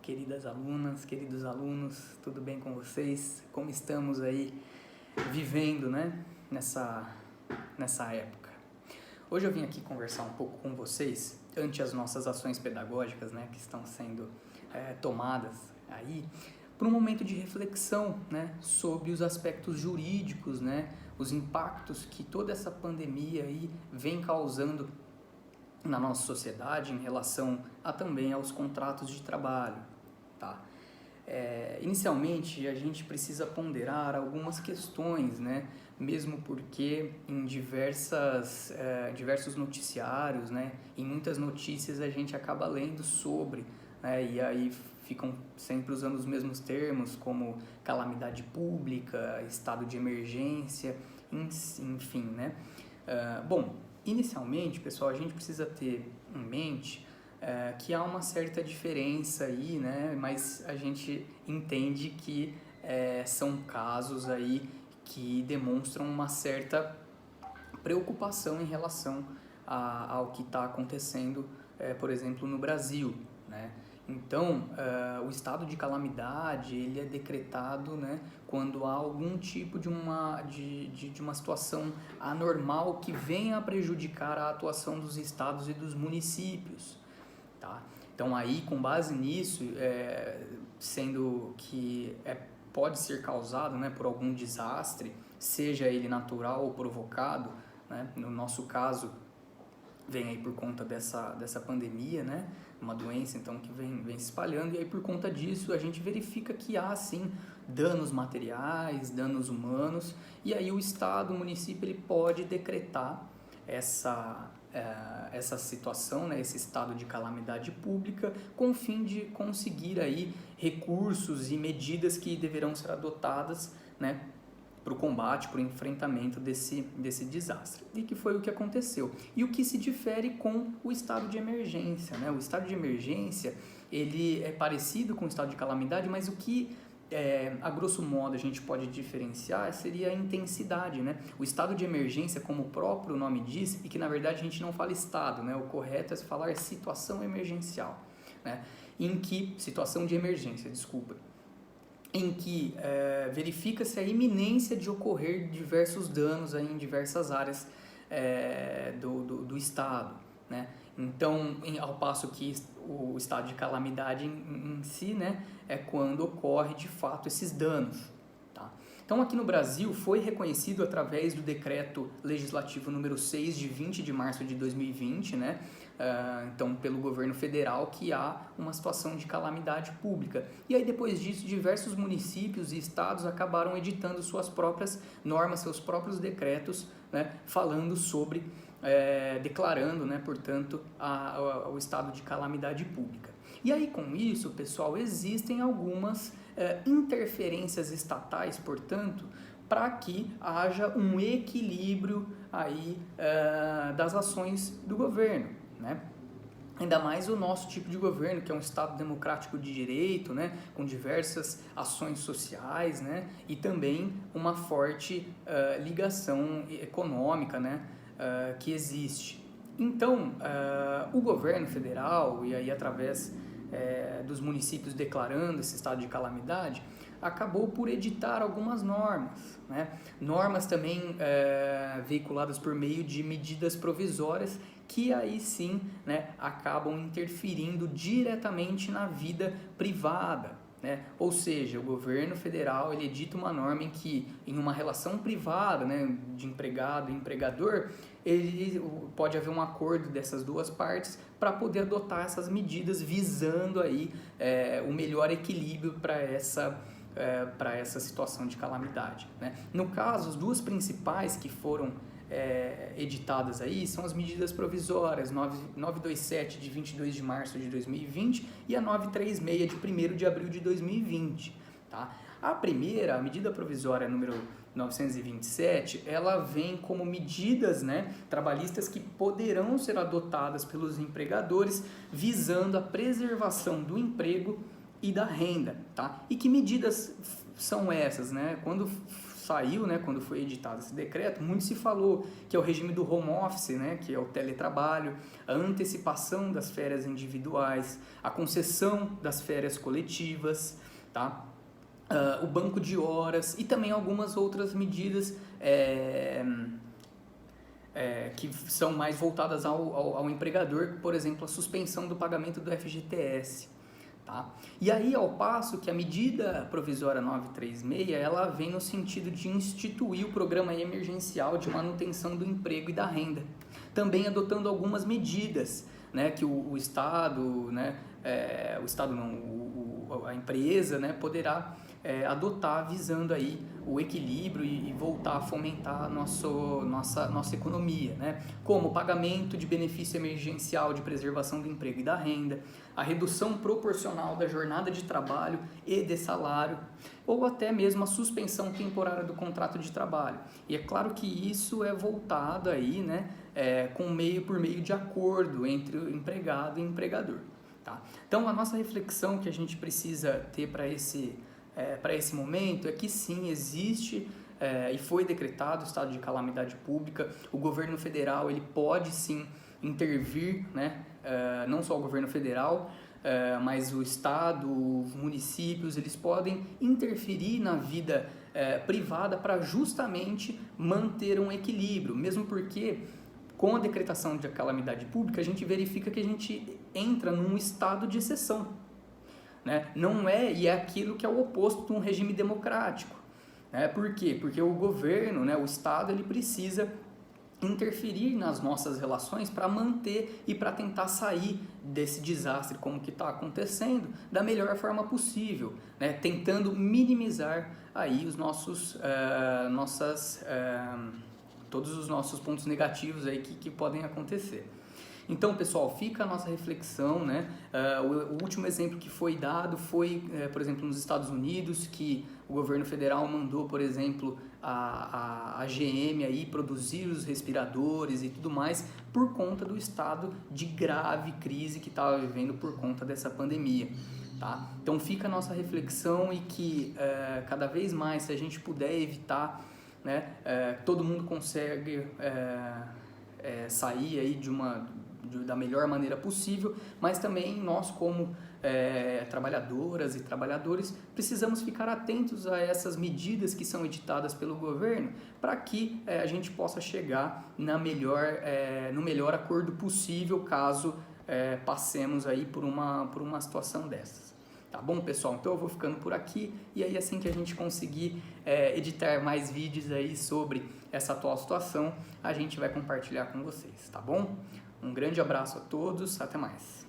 queridas alunas, queridos alunos, tudo bem com vocês? Como estamos aí vivendo, né, nessa época? Hoje eu vim aqui conversar um pouco com vocês, ante as nossas ações pedagógicas, né, que estão sendo tomadas aí, para um momento de reflexão, né, sobre os aspectos jurídicos, né, os impactos que toda essa pandemia aí vem causando na nossa sociedade em relação também aos contratos de trabalho, tá? Inicialmente, a gente precisa ponderar algumas questões, né? Mesmo porque em diversos noticiários, né? Em muitas notícias a gente acaba lendo sobre, né? E aí ficam sempre usando os mesmos termos como calamidade pública, estado de emergência, enfim, né? Inicialmente, pessoal, a gente precisa ter em mente que há uma certa diferença aí, né? Mas a gente entende que são casos aí que demonstram uma certa preocupação em relação ao que está acontecendo, por exemplo, no Brasil, né? Então, o estado de calamidade, ele é decretado, né, quando há algum tipo de uma situação anormal que venha a prejudicar a atuação dos estados e dos municípios, tá? Então, aí, com base nisso, sendo que pode ser causado, né, por algum desastre, seja ele natural ou provocado, né? No nosso caso, vem aí por conta dessa pandemia, né? Uma doença então que vem se espalhando, e aí por conta disso a gente verifica que há sim danos materiais, danos humanos, e aí o Estado, o município, ele pode decretar essa situação, né, esse estado de calamidade pública, com o fim de conseguir aí recursos e medidas que deverão ser adotadas, né, para o combate, para o enfrentamento desse desastre. E que foi o que aconteceu. E o que se difere com o estado de emergência, né? O estado de emergência, ele é parecido com o estado de calamidade, mas o que, a grosso modo, a gente pode diferenciar seria a intensidade, né? O estado de emergência, como o próprio nome diz, e que na verdade a gente não fala estado, né? O correto é falar situação emergencial, né? Situação de emergência, desculpa. Em que verifica-se a iminência de ocorrer diversos danos aí em diversas áreas do Estado, né? Então, ao passo que o estado de calamidade em si, né, é quando ocorre de fato esses danos, tá? Então, aqui no Brasil foi reconhecido através do decreto legislativo número 6 de 20 de março de 2020, né? Então, pelo governo federal, que há uma situação de calamidade pública. E aí, depois disso, diversos municípios e estados acabaram editando suas próprias normas, seus próprios decretos, né, falando sobre, declarando, né, portanto, o estado de calamidade pública. E aí, com isso, pessoal, existem algumas interferências estatais, portanto, para que haja um equilíbrio aí das ações do governo, né? Ainda mais o nosso tipo de governo, que é um Estado democrático de direito, né, com diversas ações sociais, né, e também uma forte ligação econômica, né, que existe. Então, o governo federal, e aí através dos municípios declarando esse estado de calamidade, acabou por editar algumas normas, né? Normas também veiculadas por meio de medidas provisórias que aí sim, né, acabam interferindo diretamente na vida privada, né? Ou seja, o governo federal, ele edita uma norma em que, em uma relação privada, né, de empregado e empregador, ele pode haver um acordo dessas duas partes para poder adotar essas medidas visando aí o melhor equilíbrio para essa situação de calamidade, né? No caso, as duas principais que foram editadas aí são as medidas provisórias 927 de 22 de março de 2020 e a 936 de 1º de abril de 2020, tá? A primeira, a medida provisória número 927, ela vem como medidas, né, trabalhistas que poderão ser adotadas pelos empregadores visando a preservação do emprego e da renda, tá? E que medidas são essas, né? Quando saiu, né, quando foi editado esse decreto, muito se falou que é o regime do home office, né, que é o teletrabalho, a antecipação das férias individuais, a concessão das férias coletivas, tá? O banco de horas e também algumas outras medidas que são mais voltadas ao empregador, por exemplo, a suspensão do pagamento do FGTS. Tá? E aí, ao passo que a medida provisória 936, ela vem no sentido de instituir o programa emergencial de manutenção do emprego e da renda, também adotando algumas medidas, né, que o Estado, né, o Estado não, a empresa, né, poderá adotar visando aí o equilíbrio e voltar a fomentar a nossa economia, né? Como o pagamento de benefício emergencial de preservação do emprego e da renda, a redução proporcional da jornada de trabalho e de salário, ou até mesmo a suspensão temporária do contrato de trabalho. E é claro que isso é voltado aí, né, por meio de acordo entre o empregado e o empregador. Tá? Então, a nossa reflexão que a gente precisa ter para esse momento é que sim, existe e foi decretado o estado de calamidade pública. O governo federal ele pode sim intervir, né? Não só o governo federal, mas o estado, os municípios, eles podem interferir na vida privada para justamente manter um equilíbrio, mesmo porque com a decretação de calamidade pública a gente verifica que a gente entra num estado de exceção. Né? Não é, e é aquilo que é o oposto de um regime democrático. Né? Por quê? Porque o governo, né, o Estado, ele precisa interferir nas nossas relações para manter e para tentar sair desse desastre como que está acontecendo da melhor forma possível, né? Tentando minimizar aí os todos os nossos pontos negativos aí que podem acontecer. Então, pessoal, fica a nossa reflexão, né? O último exemplo que foi dado foi, por exemplo, nos Estados Unidos, que o governo federal mandou, por exemplo, a GM aí produzir os respiradores e tudo mais por conta do estado de grave crise que estava vivendo por conta dessa pandemia. Tá? Então, fica a nossa reflexão e que cada vez mais, se a gente puder evitar, né, todo mundo consegue sair aí da melhor maneira possível, mas também nós como trabalhadoras e trabalhadores precisamos ficar atentos a essas medidas que são editadas pelo governo para que a gente possa chegar no melhor acordo possível caso passemos aí por uma situação dessas. Tá bom, pessoal? Então eu vou ficando por aqui e aí assim que a gente conseguir editar mais vídeos aí sobre essa atual situação, a gente vai compartilhar com vocês, tá bom? Um grande abraço a todos, até mais!